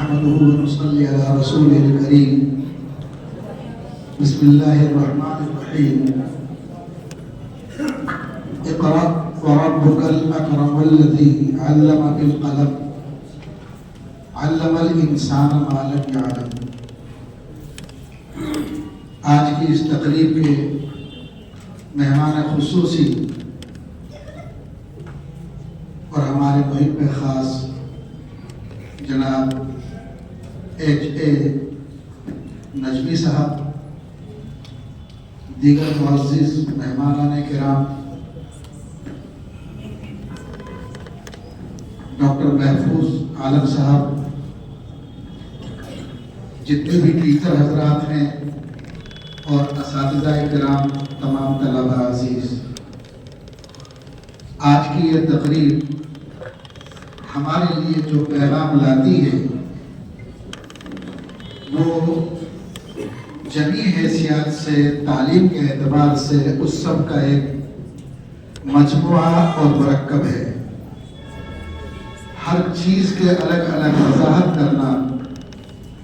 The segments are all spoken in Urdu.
نحمده ونصلي على رسوله الكريم. بسم الله الرحمن الرحيم. اقرأ وربك الأكرم الذي علم بالقلم علم الإنسان ما لم يعلم. آج کی اس تقریب کے مہمان خصوصی اور ہمارے محب خاص جناب ایچ اے نجمی صاحب، دیگر معزز مہمانان کرام، ڈاکٹر محفوظ عالم صاحب، جتنے بھی ٹیچر حضرات ہیں اور اساتذہ کرام، تمام طلبہ عزیز، آج کی یہ تقریب ہمارے لیے جو پیغام لاتی ہے وہ جمی حیثیت سے، تعلیم کے اعتبار سے اس سب کا ایک مجموعہ اور مرکب ہے. ہر چیز کے الگ الگ وضاحت کرنا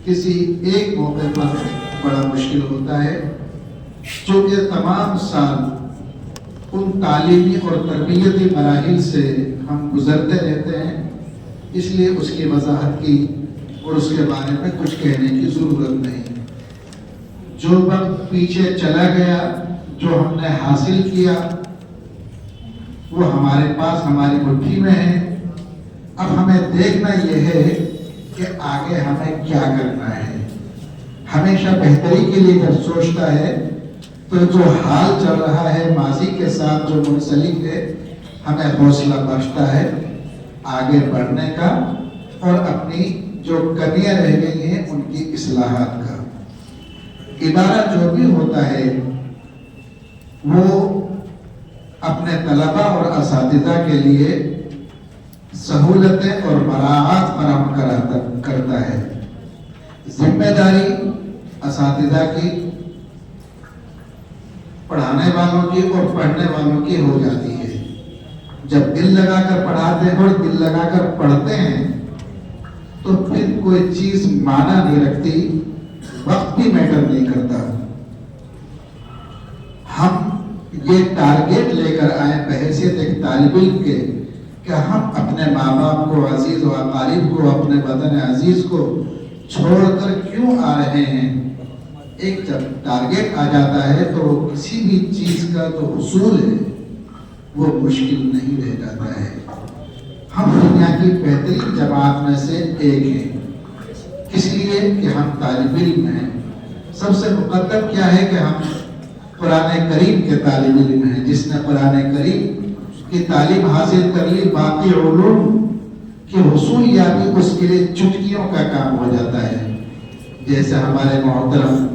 کسی ایک موقع پر بڑا مشکل ہوتا ہے، چونکہ تمام سال ان تعلیمی اور تربیتی مراحل سے ہم گزرتے رہتے ہیں، اس لیے اس کی وضاحت کی اور اس کے بارے میں کچھ کہنے کی ضرورت نہیں. جو وقت پیچھے چلا گیا، جو ہم نے حاصل کیا، وہ ہمارے پاس ہماری مٹھی میں ہے. اب ہمیں دیکھنا یہ ہے کہ آگے ہمیں کیا کرنا ہے. ہمیشہ بہتری کے لیے جب سوچتا ہے تو جو حال چل رہا ہے ماضی کے ساتھ جو منسلک ہے، ہمیں حوصلہ بخشتا ہے آگے بڑھنے کا اور اپنی جو کمیاں رہ گئی ہیں ان کی اصلاحات کا. ادارہ جو بھی ہوتا ہے وہ اپنے طلبہ اور اساتذہ کے لیے سہولتیں اور مراعات فراہم کرتا ہے. ذمہ داری اساتذہ کی، پڑھانے والوں کی اور پڑھنے والوں کی ہو جاتی ہے. جب دل لگا کر پڑھاتے ہیں اور دل لگا کر پڑھتے ہیں تو پھر کوئی چیز معنی نہیں رکھتی، وقت بھی میٹر نہیں کرتا. ہم یہ ٹارگیٹ لے کر آئے بحیثیت ایک طالب علم کے کہ ہم اپنے ماں باپ کو، عزیز و اقارب کو، اپنے وطن عزیز کو چھوڑ کر کیوں آ رہے ہیں. ایک جب ٹارگیٹ آ جاتا ہے تو کسی بھی چیز کا جو حصول ہے وہ مشکل نہیں رہ جاتا ہے. ہم دنیا کی بہترین جماعت میں سے ایک ہیں، اس لیے کہ ہم طالب علم ہیں. سب سے مقدم کیا ہے کہ ہم قرآن کریم کے طالب علم ہیں. جس نے قرآن کریم کی تعلیم حاصل کر لی، باقی علوم کی حصول یابی اس کے لیے چٹکیوں کا کام ہو جاتا ہے. جیسے ہمارے محترم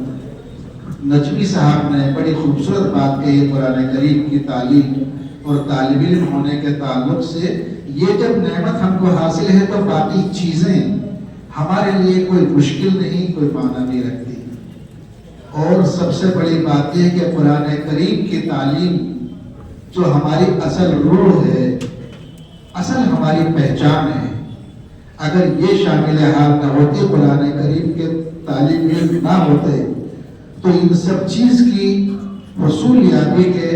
نجمی صاحب نے بڑی خوبصورت بات کہی قرآن کریم کی تعلیم اور طالب علم ہونے کے تعلق سے. یہ جب نعمت ہم کو حاصل ہے تو باقی چیزیں ہمارے لیے کوئی مشکل نہیں، کوئی معنی نہیں رکھتی. اور سب سے بڑی بات یہ ہے کہ قرآن کریم کی تعلیم جو ہماری اصل روح ہے، اصل ہماری پہچان ہے، اگر یہ شامل حال نہ ہوتی، قرآن کریم کے طالب علم نہ ہوتے تو ان سب چیز کی حصول یابی کے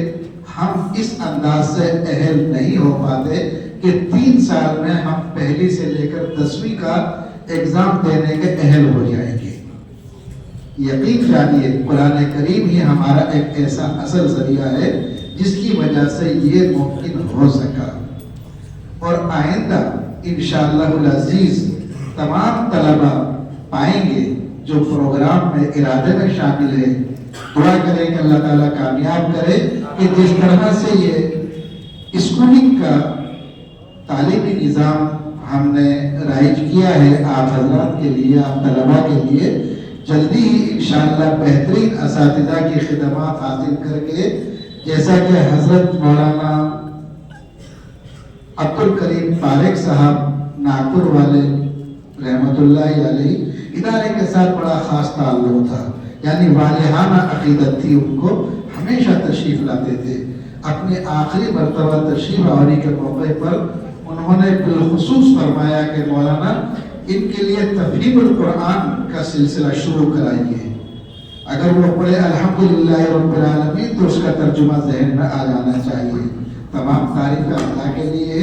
ہم اس انداز سے اہل نہیں ہو پاتے کہ 3 سال میں ہم پہلی سے لے کر 10ویں کا ایگزام دینے کے اہل ہو جائیں گے. یقین جانیے قرآن کریم ہی ہمارا ایک ایسا اصل ذریعہ ہے جس کی وجہ سے یہ ممکن ہو سکا. اور آئندہ انشاءاللہ العزیز تمام طلبہ پائیں گے جو پروگرام میں ارادے میں شامل ہے. دعا کریں کہ اللہ تعالیٰ کامیاب کرے کہ جس طرح سے یہ اسکولنگ کا تعلیمی نظام ہم نے رائج کیا ہے آپ حضرات کے لیے، آپ طلباء کے لیے، جلدی ہی انشاءاللہ بہترین اساتذہ کی خدمات حاصل کر کے، جیسا کہ حضرت مولانا عبدالکریم طارق صاحب ناگپور والے رحمت اللہ علیہ، ادارے کے ساتھ بڑا خاص تعلق تھا. یعنی والہانہ عقیدت تھی، ان کو ہمیشہ تشریف لاتے تھے. اپنے آخری مرتبہ تشریف آوری کے موقع پر انہوں نے بالخصوص فرمایا کہ مولانا ان کے لیے تفہیم القرآن کا سلسلہ شروع کرائیے. اگر وہ پڑھے الحمدللہ رب العالمین تو اس کا ترجمہ ذہن میں آ جانا چاہیے. تمام تعریف اللہ کے لیے،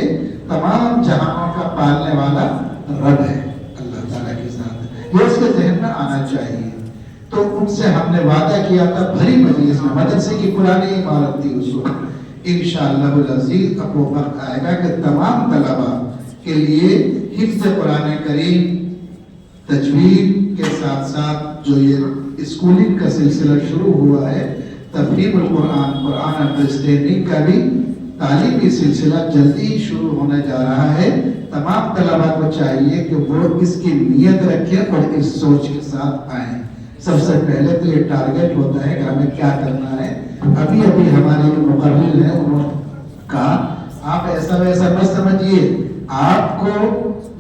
تمام جہانوں کا پالنے والا رب ہے اللہ تعالیٰ کے ساتھ، یہ اس کے ذہن میں آنا چاہیے. تو ان سے ہم نے وعدہ کیا تھا بھری مجلس میں، مدرسے کی پرانی عمارت تھی اس وقت، انشاءاللہ العزیز اب وہ وقت آئے گا کہ تمام طلباء کے لیے حفظ قرآن کریم تجوید کے ساتھ ساتھ جو یہ اسکولنگ کا سلسلہ شروع ہوا ہے، تفہیم القرآن، قرآن انڈرسٹینڈنگ کا بھی تعلیمی سلسلہ جلدی شروع ہونے جا رہا ہے. تمام طلباء کو چاہیے کہ وہ اس کی نیت رکھیں اور اس سوچ کے ساتھ آئیں. سب سے پہلے تو یہ ٹارگٹ ہوتا ہے کہ ہمیں کیا کرنا ہے. ابھی ہمارے مقرر ہیں، انہوں نے کہا آپ ایسا ویسا مت سمجھیے، آپ کو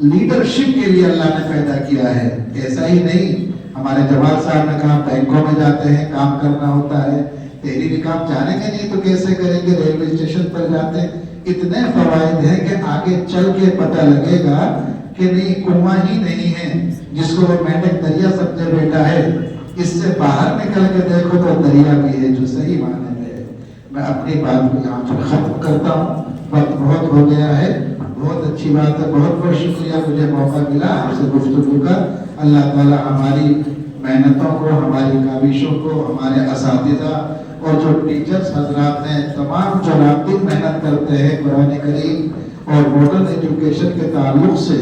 لیڈرشپ کے لیے اللہ نے پیدا کیا ہے، ایسا ہی نہیں. ہمارے جمال صاحب نے کہا بینکوں میں جاتے ہیں، کام کرنا ہوتا ہے، تحریری کام جانیں گے نہیں تو کیسے کریں گے، ریلوے اسٹیشن پر جاتے ہیں. اتنے فوائد ہیں کہ آگے چل کے پتہ لگے گا کہ نہیں کنواں ہی نہیں ہے جس کو وہ مینڈک دریا سمجھے بیٹا ہے، اس سے باہر نکل کے دیکھو تو دریا بھی ہے جو صحیح معنی میں ہے. میں اپنی بات کو یہاں پر ختم کرتا ہوں، وقت بہت ہو گیا ہے. بہت اچھی بات ہے، بہت بہت شکریہ مجھے موقع ملا آپ سے گفتگو کا. اللہ تعالیٰ ہماری محنتوں کو، ہماری کاوشوں کو، ہمارے اساتذہ اور جو ٹیچرز حضرات ہیں، تمام جو رات دن محنت کرتے ہیں قرآن کریم اور ماڈرن ایجوکیشن کے تعلق سے،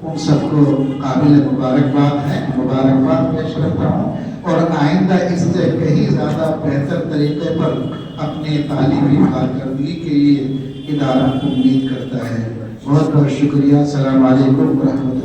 ان سب کو قابل مبارکباد ہے، مبارکباد پیش کرتا ہوں. اور آئندہ اس سے کہیں زیادہ بہتر طریقے پر اپنی تعلیمی کارکردگی کے لیے ادارہ امید کرتا ہے. بہت بہت شکریہ. السلام علیکم ورحمۃ اللہ.